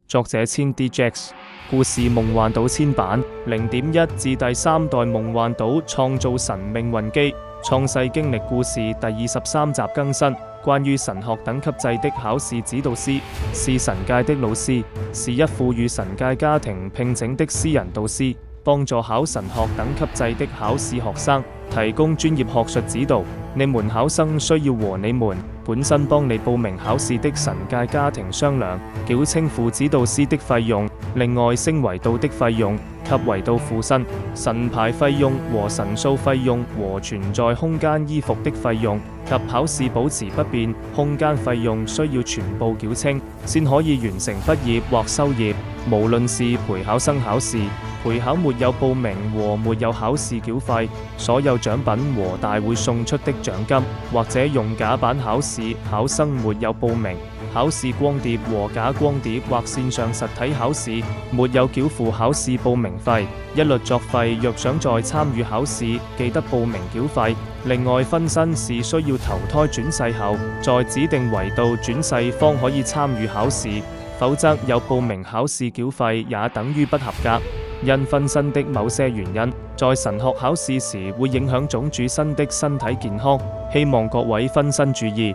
作者千 DJX。故事夢幻島千版 0.1 至第3代夢幻島創造神命運機創世經歷故事第23集更新。關於神學等級制的考試指導師，是神界的老師，是一賦予神界家庭聘請的私人導師，幫助考神學等級制的考試學生提供專業學術指導。你們考生需要和你們本身幫你報名考試的神界家庭商量，繳清副指導師的費用，另外升維度的費用及維度附身、神牌費用和神數費用和存在空間衣服的費用及考試保持不變空間費用需要全部繳清，先可以完成畢業或修業。無論是陪考生考試、陪考沒有報名和沒有考試繳費，所有獎品和大會送出的獎金，或者用假版考試考生沒有報名考試光碟和假光碟或線上實體考試沒有繳付考試報名費，一律作廢。若想再參與考試，記得報名繳費。另外分身是需要投胎轉世後，在指定維度轉世方可以參與考試，否則有報名考試繳費也等於不合格。因分身的某些原因，在神學考試時會影響種主身的身體健康，希望各位分身注意。